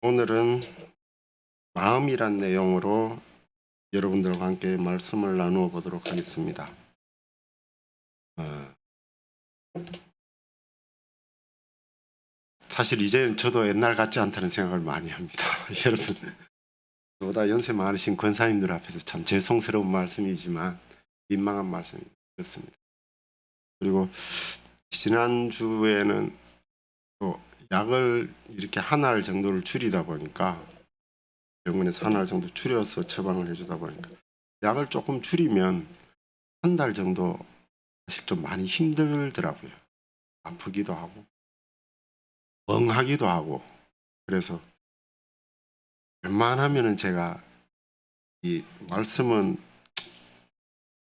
오늘은 마음이란 내용으로 여러분들과 함께 말씀을 나누어 보도록 하겠습니다. 어, 사실 이제는 저도 옛날 같지 않다는 생각을 많이 합니다. 여러분, 저보다 연세 많으신 권사님들 앞에서 참 죄송스러운 말씀이지만 민망한 말씀이 그렇습니다. 그리고 지난주에는 또 약을 이렇게 한 알 정도를 줄이다 보니까 병원에서 한 알 정도 줄여서 처방을 해주다 보니까 약을 조금 줄이면 한 달 정도 사실 좀 많이 힘들더라고요. 아프기도 하고 멍하기도 하고. 그래서 웬만하면은 제가 이 말씀은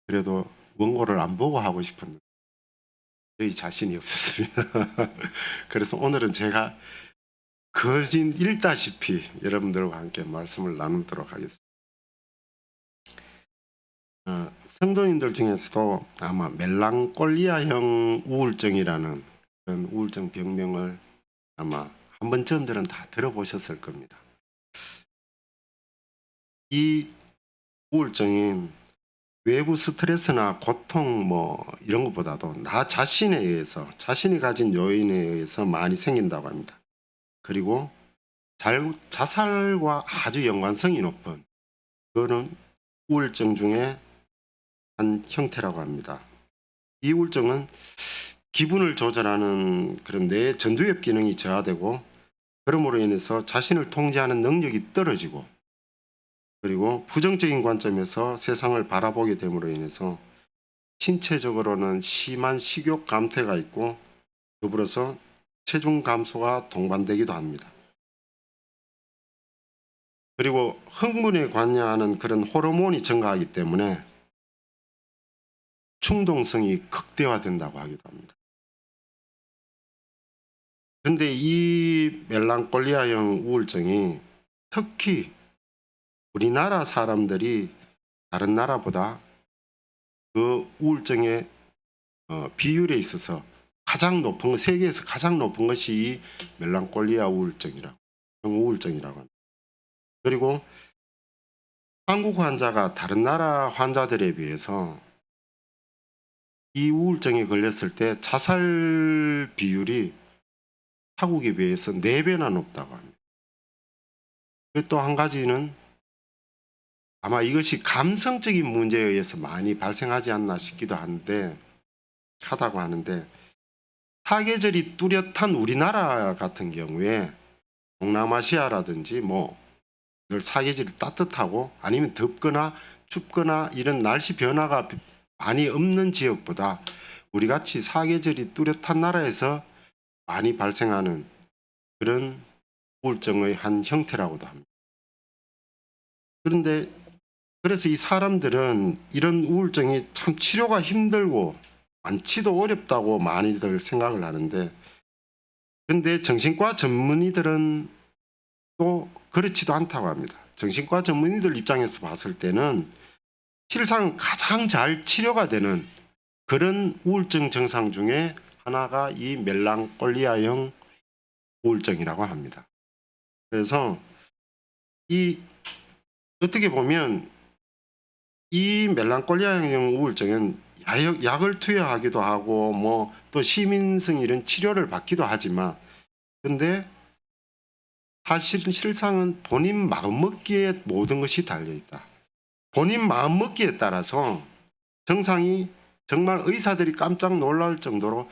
그래도 원고를 안 보고 하고 싶었는데 저희 자신이 없었습니다. 그래서 오늘은 제가 거진 읽다시피 여러분들과 함께 말씀을 나누도록 하겠습니다. 성도님들 중에서도 아마 멜랑콜리아형 우울증이라는 그런 우울증 병명을 아마 한 번쯤들은 다 들어보셨을 겁니다. 이 우울증인 외부 스트레스나 고통 이런 것보다도 나 자신에 의해서, 자신이 가진 요인에 의해서 많이 생긴다고 합니다. 그리고 자살과 아주 연관성이 높은 그거는 우울증 중에 한 형태라고 합니다. 이 우울증은 기분을 조절하는 그런 뇌 전두엽 기능이 저하되고, 그러므로 인해서 자신을 통제하는 능력이 떨어지고, 그리고 부정적인 관점에서 세상을 바라보게 됨으로 인해서 신체적으로는 심한 식욕 감퇴가 있고, 더불어서 체중 감소가 동반되기도 합니다. 그리고 흥분에 관여하는 그런 호르몬이 증가하기 때문에 충동성이 극대화된다고 하기도 합니다. 그런데 이 멜랑콜리아형 우울증이 특히 우리나라 사람들이 다른 나라보다 그 우울증의 비율에 있어서 가장 높은 것, 세계에서 가장 높은 것이 이 멜랑콜리아 우울증이라고 합니다. 그리고 한국 환자가 다른 나라 환자들에 비해서 이 우울증에 걸렸을 때 자살 비율이 타국에 비해서 4배나 높다고 합니다. 또 한 가지는 아마 이것이 감성적인 문제에 의해서 많이 발생하지 않나 싶기도 하다고 하는데, 사계절이 뚜렷한 우리나라 같은 경우에 동남아시아라든지 늘 사계절이 따뜻하고 아니면 덥거나 춥거나 이런 날씨 변화가 많이 없는 지역보다 우리같이 사계절이 뚜렷한 나라에서 많이 발생하는 그런 우울증의 한 형태라고도 합니다. 그런데 그래서 이 사람들은 이런 우울증이 참 치료가 힘들고 완치도 어렵다고 많이들 생각을 하는데, 근데 정신과 전문의들은 또 그렇지도 않다고 합니다. 정신과 전문의들 입장에서 봤을 때는 실상 가장 잘 치료가 되는 그런 우울증 증상 중에 하나가 이 멜랑콜리아형 우울증이라고 합니다. 그래서 이 어떻게 보면 이 멜랑콜리아형 우울증은 약을 투여하기도 하고 또 시민성 이런 치료를 받기도 하지만, 근데 사실 실상은 본인 마음먹기에 모든 것이 달려있다. 본인 마음먹기에 따라서 증상이 정말 의사들이 깜짝 놀랄 정도로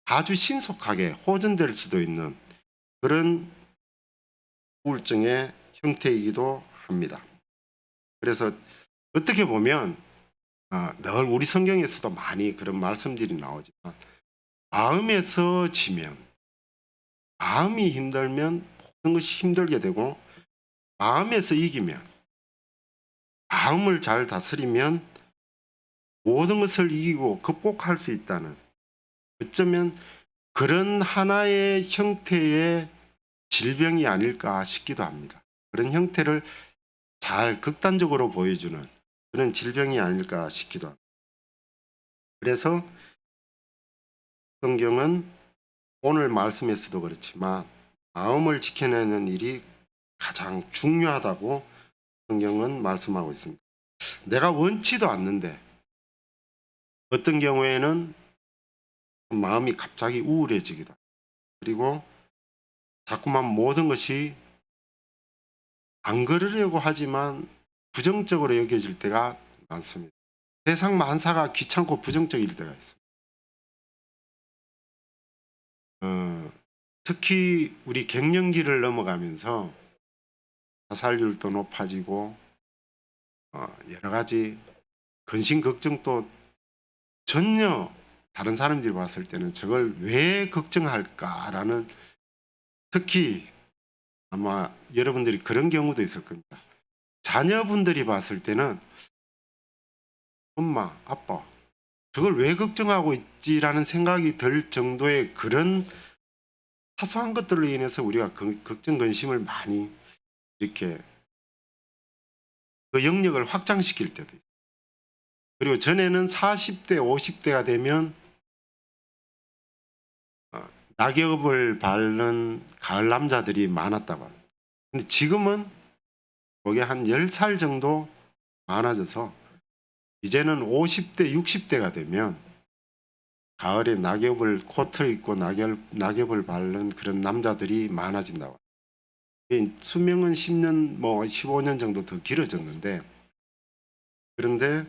아주 신속하게 호전될 수도 있는 그런 우울증의 형태이기도 합니다. 그래서 어떻게 보면 늘 우리 성경에서도 많이 그런 말씀들이 나오지만, 마음에서 지면, 마음이 힘들면 모든 것이 힘들게 되고, 마음에서 이기면, 마음을 잘 다스리면 모든 것을 이기고 극복할 수 있다는, 어쩌면 그런 하나의 형태의 질병이 아닐까 싶기도 합니다. 그런 형태를 잘 극단적으로 보여주는 그런 질병이 아닐까 싶기도 합니다. 그래서 성경은 오늘 말씀에서도 그렇지만 마음을 지켜내는 일이 가장 중요하다고 성경은 말씀하고 있습니다. 내가 원치도 않는데 어떤 경우에는 마음이 갑자기 우울해지기도 하고, 그리고 자꾸만 모든 것이 안 그러려고 하지만 부정적으로 여겨질 때가 많습니다. 세상 만사가 귀찮고 부정적일 때가 있습니다. 특히 우리 갱년기를 넘어가면서 자살률도 높아지고 여러 가지 근심 걱정도 전혀 다른 사람들이 봤을 때는 저걸 왜 걱정할까라는, 특히 아마 여러분들이 그런 경우도 있을 겁니다. 자녀분들이 봤을 때는 엄마, 아빠 저걸 왜 걱정하고 있지라는 생각이 들 정도의 그런 사소한 것들로 인해서 우리가 걱정 근심을 많이 이렇게 그 영역을 확장시킬 때도 있어요. 그리고 전에는 40대, 50대가 되면 낙엽을 밟는 가을 남자들이 많았다고 합니다. 근데 지금은 그게 한 10살 정도 많아져서 이제는 50대, 60대가 되면 가을에 낙엽을 코트를 입고 낙엽을 밟는 그런 남자들이 많아진다고 합니다. 수명은 10년, 15년 정도 더 길어졌는데, 그런데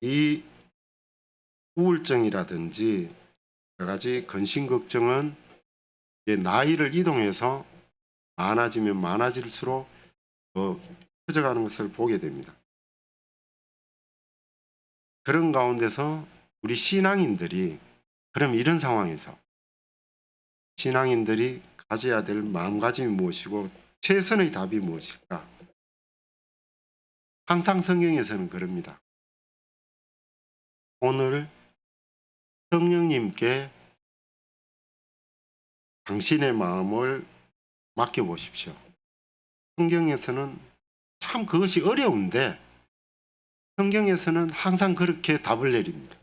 이 우울증이라든지 여러 가지 근심 걱정은 나이를 이동해서 많아지면 많아질수록 더 커져가는 것을 보게 됩니다. 그런 가운데서 우리 신앙인들이, 그럼 이런 상황에서 신앙인들이 가져야 될 마음가짐이 무엇이고 최선의 답이 무엇일까? 항상 성경에서는 그럽니다. 오늘 성령님께 당신의 마음을 맡겨보십시오. 성경에서는 참 그것이 어려운데 성경에서는 항상 그렇게 답을 내립니다.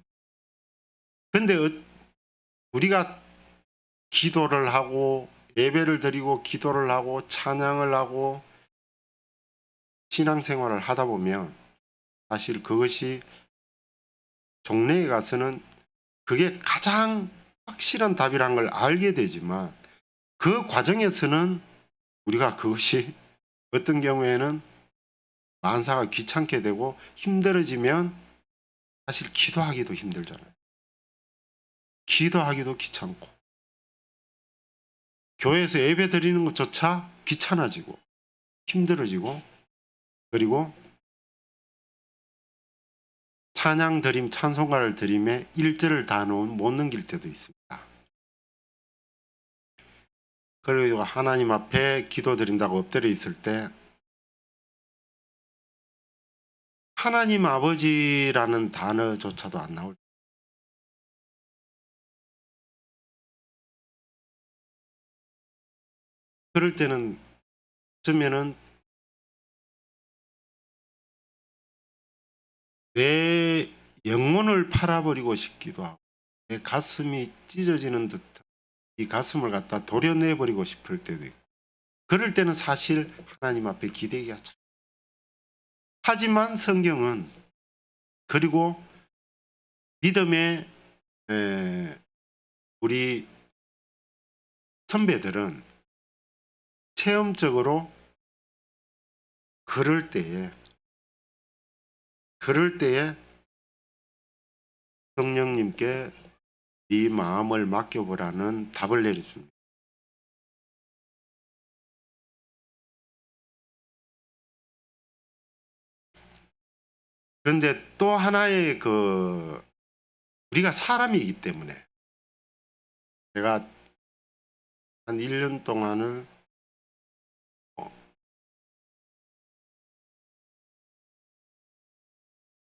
그런데 우리가 기도를 하고 예배를 드리고 기도를 하고 찬양을 하고 신앙생활을 하다 보면 사실 그것이 종래에 가서는 그게 가장 확실한 답이란 걸 알게 되지만, 그 과정에서는 우리가 그것이 어떤 경우에는 만사가 귀찮게 되고 힘들어지면 사실 기도하기도 힘들잖아요. 기도하기도 귀찮고 교회에서 예배 드리는 것조차 귀찮아지고 힘들어지고, 그리고 찬양 드림, 찬송가를 드림에 1절을 다 못 넘길 때도 있습니다. 그리고 하나님 앞에 기도 드린다고 엎드려 있을 때 하나님 아버지라는 단어조차도 안 나올 때, 그럴 때는 어쩌면은 내 영혼을 팔아버리고 싶기도 하고 내 가슴이 찢어지는 듯한 이 가슴을 갖다 도려내버리고 싶을 때도 있고, 그럴 때는 사실 하나님 앞에 기대기가 참. 하지만 성경은, 그리고 믿음의 우리 선배들은 체험적으로 그럴 때에 성령님께 네 마음을 맡겨보라는 답을 내려줍니다. 그런데 또 하나의 우리가 사람이기 때문에 제가 한 1년 동안을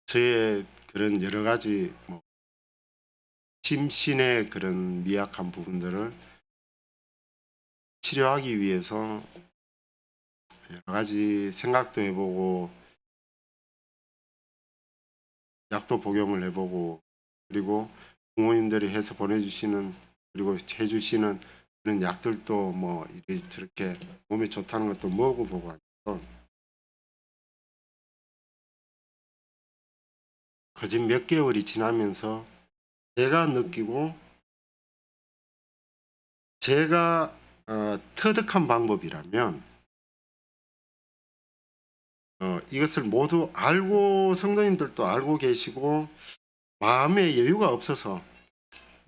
저의 그런 여러 가지 심신의 그런 미약한 부분들을 치료하기 위해서 여러 가지 생각도 해보고 약도 복용을 해보고, 그리고 부모님들이 해서 보내주시는, 그리고 해주시는 그런 약들도 뭐 이렇게 몸에 좋다는 것도 먹어보고 하니까 거진 몇 개월이 지나면서 제가 느끼고 제가 터득한 방법이라면 이것을 모두 알고 성도님들도 알고 계시고 마음의 여유가 없어서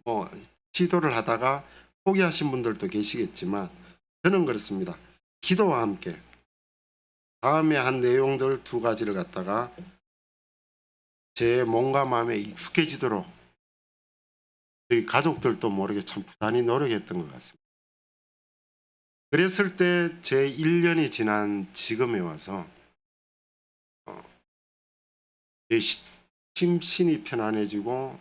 뭐 시도를 하다가 포기하신 분들도 계시겠지만 저는 그렇습니다. 기도와 함께 다음에 한 내용들 두 가지를 갖다가 제 몸과 마음에 익숙해지도록 저희 가족들도 모르게 참 부단히 노력했던 것 같습니다. 그랬을 때 제 1년이 지난 지금에 와서 내 심신이 편안해지고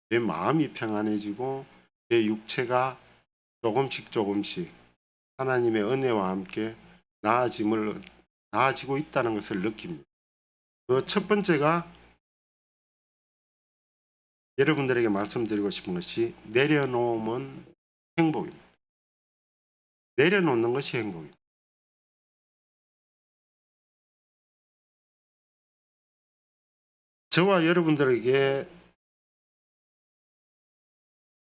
내 마음이 평안해지고 내 육체가 조금씩 하나님의 은혜와 함께 나아지고 있다는 것을 느낍니다. 그 첫 번째가 여러분들에게 말씀드리고 싶은 것이 내려놓으면 행복입니다. 내려놓는 것이 행복입니다. 저와 여러분들에게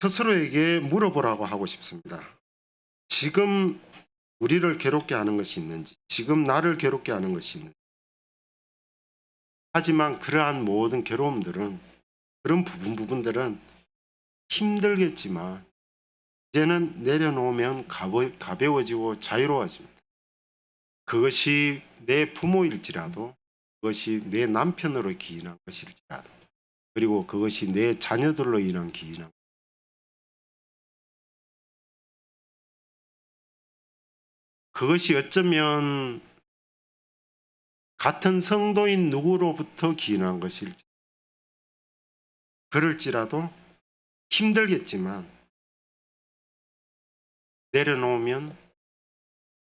스스로에게 물어보라고 하고 싶습니다. 지금 우리를 괴롭게 하는 것이 있는지, 지금 나를 괴롭게 하는 것이 있는지. 하지만 그러한 모든 괴로움들은, 그런 부분들은 힘들겠지만 이제는 내려놓으면 가벼워지고 자유로워집니다. 그것이 내 부모일지라도, 그것이 내 남편으로 기인한 것일지라도, 그리고 그것이 내 자녀들로 인한 기인한, 그것이 어쩌면 같은 성도인 누구로부터 기인한 것일지, 그럴지라도 힘들겠지만 내려놓으면,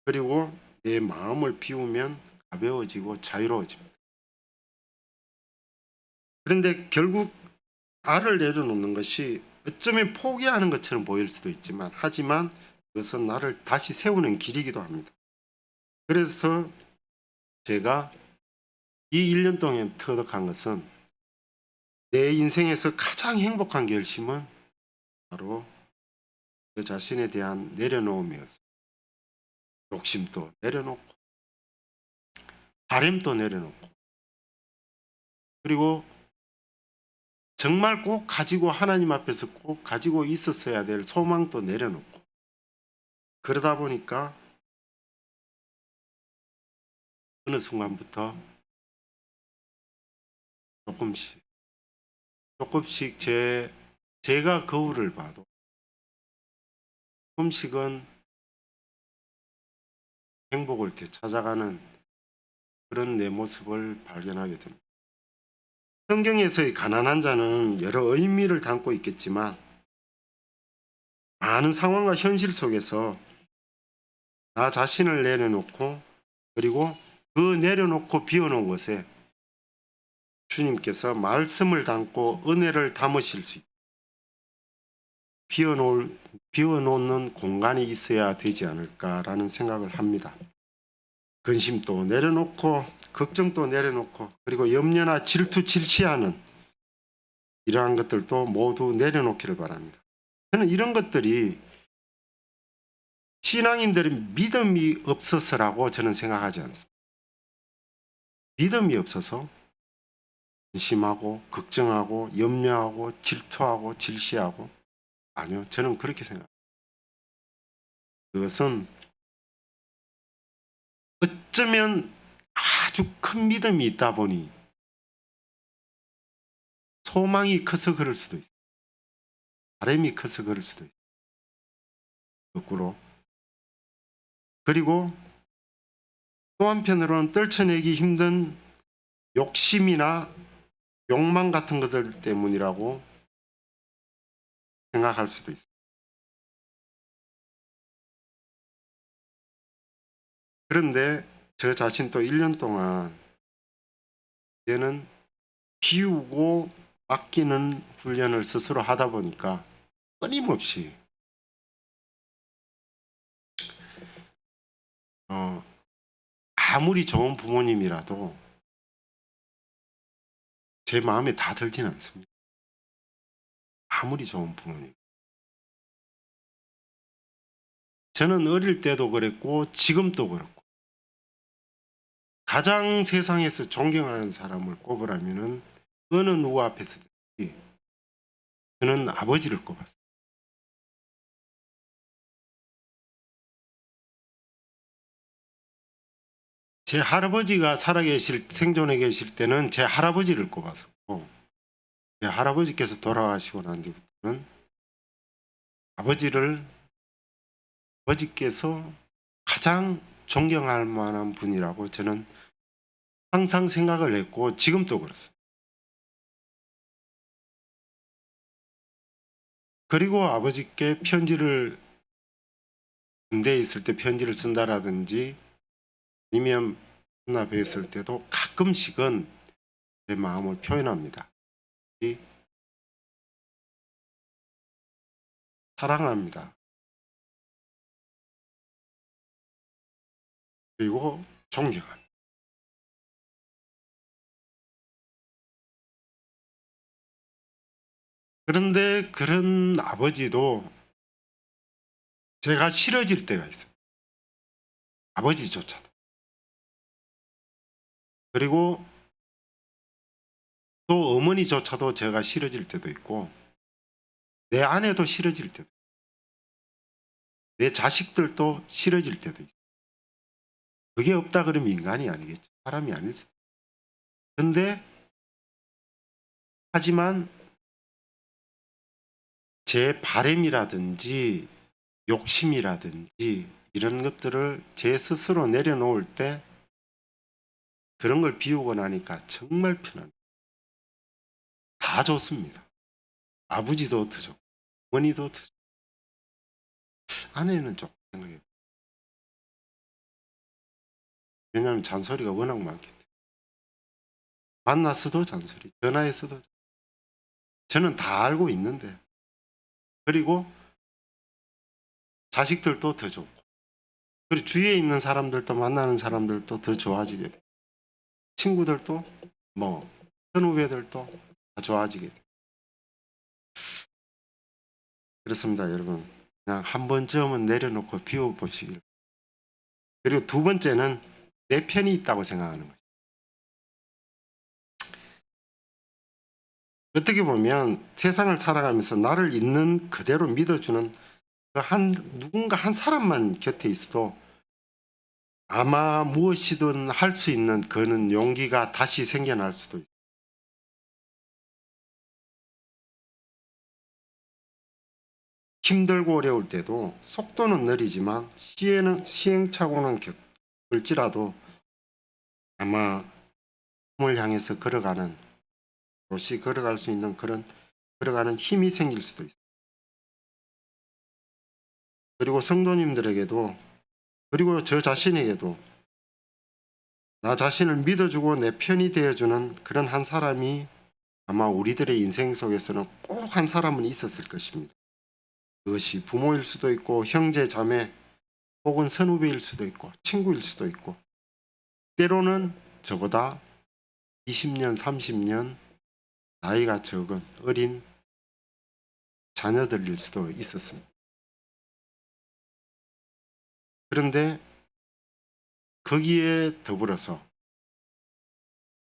그리고 내 마음을 비우면 가벼워지고 자유로워집니다. 그런데 결국 알을 내려놓는 것이 어쩌면 포기하는 것처럼 보일 수도 있지만, 하지만 그것은 나를 다시 세우는 길이기도 합니다. 그래서 제가 이 1년 동안 터득한 것은 내 인생에서 가장 행복한 결심은 바로 그 자신에 대한 내려놓음이었습니다. 욕심도 내려놓고 바램도 내려놓고, 그리고 정말 꼭 가지고 하나님 앞에서 꼭 가지고 있었어야 될 소망도 내려놓고, 그러다 보니까 어느 순간부터 조금씩 제가 거울을 봐도 조금씩은 행복을 되찾아가는 그런 내 모습을 발견하게 됩니다. 성경에서의 가난한 자는 여러 의미를 담고 있겠지만 많은 상황과 현실 속에서 나 자신을 내려놓고, 그리고 그 내려놓고 비워놓은 곳에 주님께서 말씀을 담고 은혜를 담으실 수 있다. 비워놓는 공간이 있어야 되지 않을까라는 생각을 합니다. 근심도 내려놓고 걱정도 내려놓고, 그리고 염려나 질투, 질시하는 이러한 것들도 모두 내려놓기를 바랍니다. 저는 이런 것들이 신앙인들이 믿음이 없어서라고 저는 생각하지 않습니다. 믿음이 없어서 근심하고 걱정하고 염려하고 질투하고 질시하고, 아니요, 저는 그렇게 생각합니다. 그것은 어쩌면 아주 큰 믿음이 있다 보니 소망이 커서 그럴 수도 있어요. 바람이 커서 그럴 수도 있어요. 거꾸로. 그리고 또 한편으로는 떨쳐내기 힘든 욕심이나 욕망 같은 것들 때문이라고 생각할 수도 있어요. 그런데 저 자신도 1년 동안 이제는 비우고 맡기는 훈련을 스스로 하다 보니까 끊임없이 아무리 좋은 부모님이라도 제 마음에 다 들지는 않습니다. 아무리 좋은 부모님. 저는 어릴 때도 그랬고 지금도 그렇고 가장 세상에서 존경하는 사람을 꼽으라면은 어느 누구 앞에서든지 저는 아버지를 꼽았어요. 제 할아버지가 생존해 계실 때는 제 할아버지를 꼽았었고 제 할아버지께서 돌아가시고 난 뒤부터는 아버지를 아버지께서 가장 존경할 만한 분이라고 저는 항상 생각을 했고 지금도 그렇습니다. 그리고 아버지께 편지를 군대에 있을 때 편지를 쓴다라든지 아니면 만나 뵀을 때도 가끔씩은 제 마음을 표현합니다. 사랑합니다. 그리고 존경합니다. 그런데 그런 아버지도 제가 싫어질 때가 있어요. 아버지조차도. 그리고 또 어머니조차도 제가 싫어질 때도 있고 내 아내도 싫어질 때도 있고 내 자식들도 싫어질 때도 있어요. 그게 없다 그러면 인간이 아니겠죠. 사람이 아닐 수도. 근데 하지만 제 바램이라든지 욕심이라든지 이런 것들을 제 스스로 내려놓을 때 그런 걸 비우고 나니까 정말 편합니다. 다 좋습니다. 아버지도 더 좋고 어머니도 더 좋고 아내는 조금 생각해요. 왜냐하면 잔소리가 워낙 많기 때문에. 만났어도 잔소리, 전화했어도 저는 다 알고 있는데 그리고 자식들도 더 좋고 그리고 주위에 있는 사람들도 만나는 사람들도 더 좋아지게 돼요. 친구들도 뭐 선후배들도 다 좋아지게 돼요. 그렇습니다, 여러분. 그냥 한 번쯤은 내려놓고 비워보시길. 그리고 두 번째는 내 편이 있다고 생각하는 거죠. 어떻게 보면 세상을 살아가면서 나를 있는 그대로 믿어주는 누군가 한 사람만 곁에 있어도 아마 무엇이든 할 수 있는 그는 용기가 다시 생겨날 수도 있어요. 힘들고 어려울 때도 속도는 느리지만 시행착오는 겪을지라도 아마 꿈을 향해서 걸어가는 도시 걸어갈 수 있는 그런 걸어가는 힘이 생길 수도 있어요. 그리고 성도님들에게도 그리고 저 자신에게도 나 자신을 믿어주고 내 편이 되어주는 그런 한 사람이 아마 우리들의 인생 속에서는 꼭 한 사람은 있었을 것입니다. 그것이 부모일 수도 있고 형제 자매 혹은 선후배일 수도 있고 친구일 수도 있고 때로는 저보다 20년 30년 나이가 적은 어린 자녀들일 수도 있었습니다. 그런데 거기에 더불어서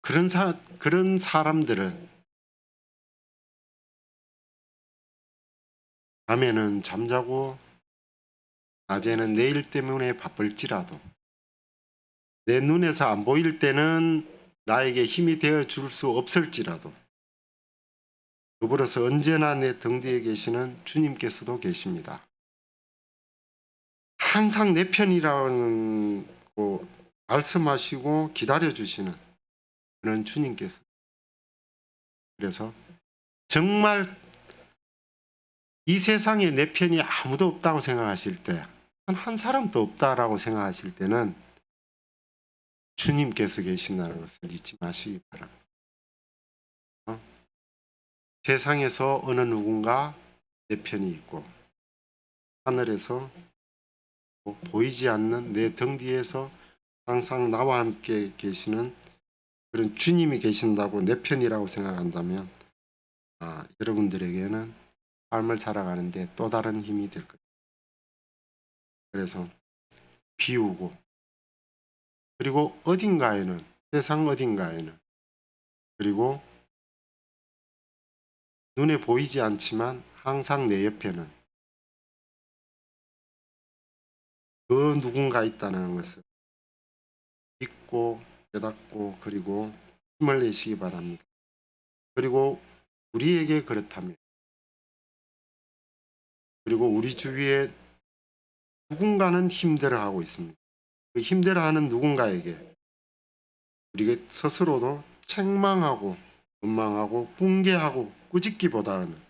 그런 사람들은 밤에는 잠자고 낮에는 내일 때문에 바쁠지라도 내 눈에서 안 보일 때는 나에게 힘이 되어 줄 수 없을지라도 더불어서 언제나 내 등 뒤에 계시는 주님께서도 계십니다. 항상 내 편이라고 말씀하시고 기다려주시는 그런 주님께서 그래서 정말 이 세상에 내 편이 아무도 없다고 생각하실 때 한 사람도 없다라고 생각하실 때는 주님께서 계신다는 것을 잊지 마시기 바랍니다. 세상에서 어느 누군가 내 편이 있고 하늘에서 보이지 않는 내 등 뒤에서 항상 나와 함께 계시는 그런 주님이 계신다고 내 편이라고 생각한다면 여러분들에게는 삶을 살아가는데 또 다른 힘이 될 거예요. 그래서 비우고, 그리고 어딘가에는, 세상 어딘가에는, 그리고 눈에 보이지 않지만 항상 내 옆에는 그 누군가 있다는 것을 믿고 깨닫고 그리고 힘을 내시기 바랍니다. 그리고 우리에게 그렇다면, 그리고 우리 주위에 누군가는 힘들어하고 있습니다. 그 힘들어하는 누군가에게 우리가 스스로도 책망하고 원망하고 붕괴하고 꾸짖기보다는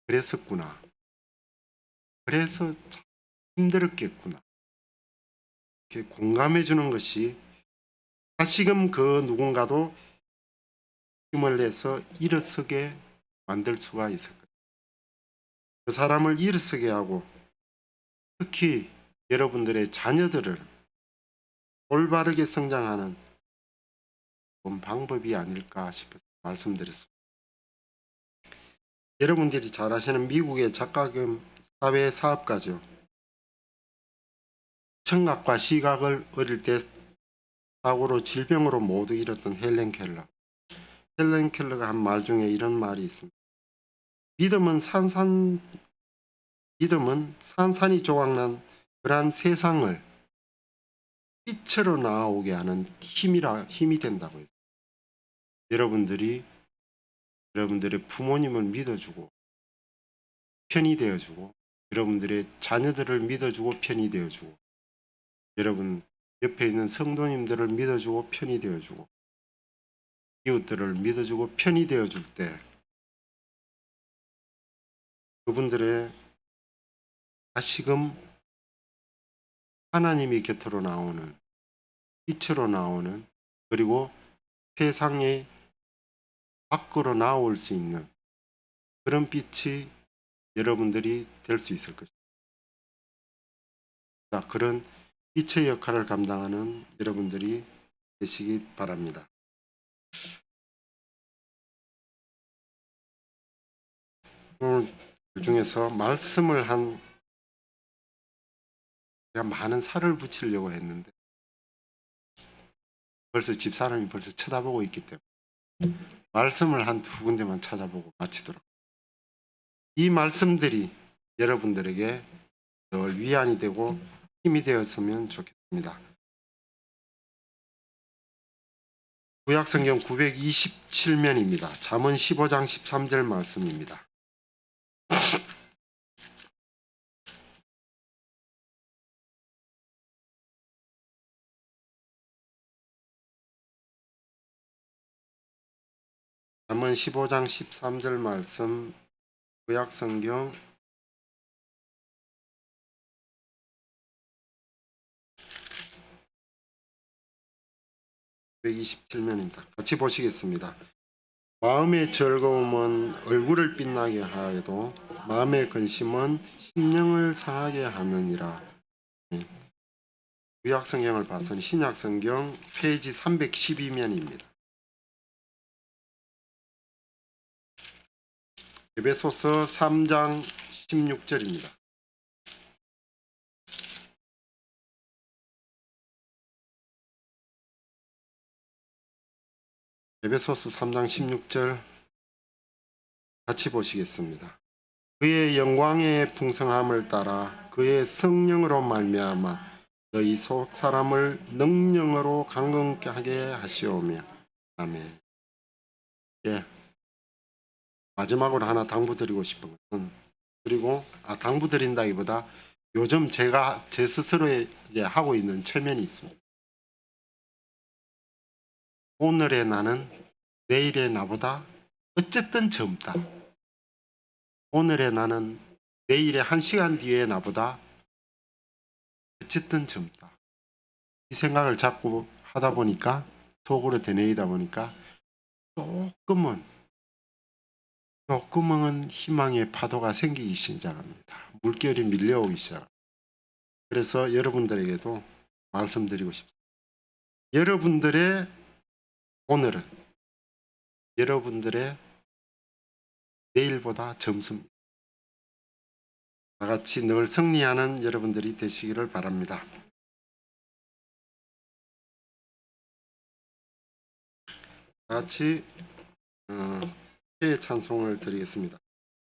그랬었구나, 그래서 참 힘들었겠구나, 이렇게 공감해 주는 것이 다시금 그 누군가도 힘을 내서 일어서게 만들 수가 있을 거예요. 그 사람을 일어서게 하고, 특히 여러분들의 자녀들을 올바르게 성장하는 그런 방법이 아닐까 싶어서 말씀드렸습니다. 여러분들이 잘 아시는 미국의 작가 겸 사회 사업가죠. 청각과 시각을 어릴 때 사고로 질병으로 모두 잃었던 헬렌 켈러. 헬렌 켈러가 한 말 중에 이런 말이 있습니다. 믿음은 산산이 조각난 그러한 세상을 빛으로 나오게 하는 힘이 된다고 했어요. 여러분들의 부모님을 믿어주고 편이 되어주고, 여러분들의 자녀들을 믿어주고 편이 되어주고, 여러분 옆에 있는 성도님들을 믿어주고 편이 되어주고, 이웃들을 믿어주고 편이 되어줄 때 그분들의 다시금 하나님이 곁으로 나오는, 빛으로 나오는, 그리고 세상에 밖으로 나올 수 있는 그런 빛이 여러분들이 될 수 있을 것입니다. 그런 빛의 역할을 감당하는 여러분들이 되시기 바랍니다. 오늘 그 중에서 말씀을 제가 많은 살을 붙이려고 했는데 벌써 집사람이 벌써 쳐다보고 있기 때문에 말씀을 한 두 군데만 찾아보고 마치도록. 이 말씀들이 여러분들에게 늘 위안이 되고 힘이 되었으면 좋겠습니다. 구약성경 927면입니다. 잠언 15장 13절 말씀입니다. 잠언 15장 13절 말씀, 구약성경 927면입니다. 같이 보시겠습니다. 마음의 즐거움은 얼굴을 빛나게 하여도 마음의 근심은 심령을 상하게 하느니라. 구약성경을 봐서는 신약성경 페이지 312면입니다. 에베소서 3장 16절입니다. 에베소서 3장 16절 같이 보시겠습니다. 그의 영광의 풍성함을 따라 그의 성령으로 말미암아 너희 속 사람을 능령으로 강건하게 하시오며. 아멘. 예. 마지막으로 하나 당부드리고 싶은 것은, 그리고 당부드린다기보다 요즘 제가 제 스스로에게 하고 있는 체면이 있습니다. 오늘의 나는 내일의 나보다 어쨌든 젊다. 오늘의 나는 내일의 1시간 뒤의 나보다 어쨌든 젊다. 이 생각을 자꾸 하다 보니까, 속으로 되뇌이다 보니까 조금은 희망의 파도가 생기기 시작합니다. 물결이 밀려오기 시작합니다. 그래서 여러분들에게도 말씀드리고 싶습니다. 여러분들의 오늘은 여러분들의 내일보다 점수입니다. 다 같이 늘 승리하는 여러분들이 되시기를 바랍니다. 다 같이 새해 찬송을 드리겠습니다.